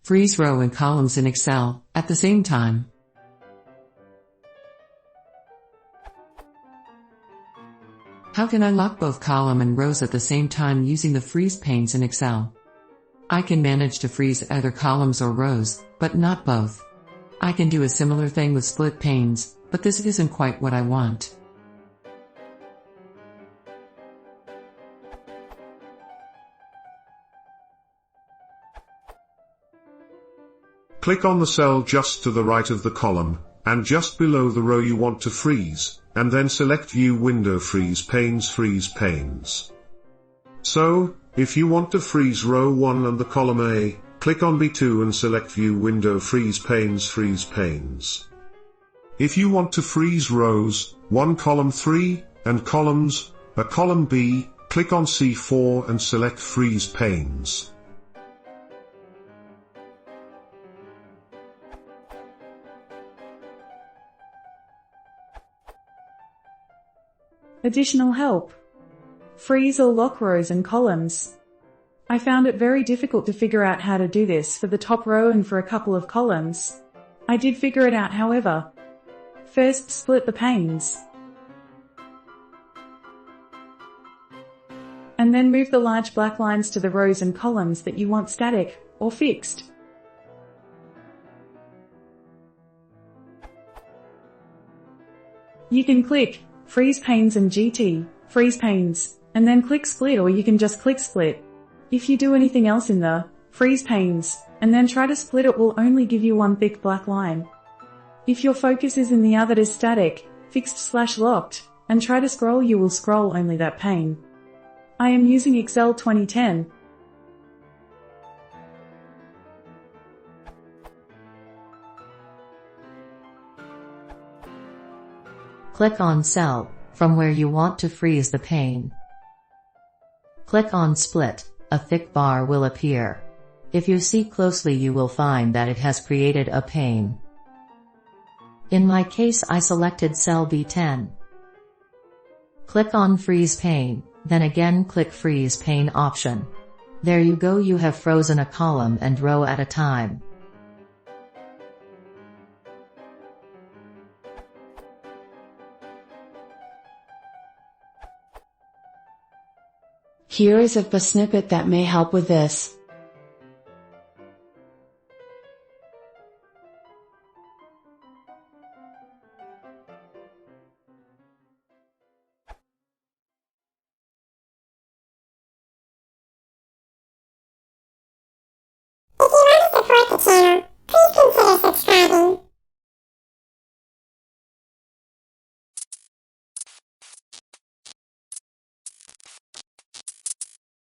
Freeze row and columns in Excel at the same time. How can I lock both column and rows at the same time using the freeze panes in Excel? I can manage to freeze either columns or rows, but not both. I can do a similar thing with split panes, but this isn't quite what I want. Click on the cell just to the right of the column, and just below the row you want to freeze, and then select View Window Freeze Panes. So, if you want to freeze row 1 and the column A, click on B2 and select View Window Freeze Panes. If you want to freeze rows 1 column 3, and columns, a column B, click on C4 and select Freeze Panes. Additional help. Freeze or lock rows and columns. I found it very difficult to figure out how to do this for the top row and for a couple of columns. I did figure it out however. First, split the panes. And then move the large black lines to the rows and columns that you want static, or fixed. You can click Freeze Panes and GT, Freeze Panes, and then click Split, or you can just click Split. If you do anything else in the Freeze Panes, and then try to split, it will only give you one thick black line. If your focus is in the other is static, fixed/locked, and try to scroll, you will scroll only that pane. I am using Excel 2010. Click on Cell, from where you want to freeze the pane. Click on Split, a thick bar will appear. If you see closely you will find that it has created a pane. In my case I selected cell B10. Click on Freeze Pane, then again click Freeze Pane option. There you go, you have frozen a column and row at a time. Here is a snippet that may help with this. If you want to support the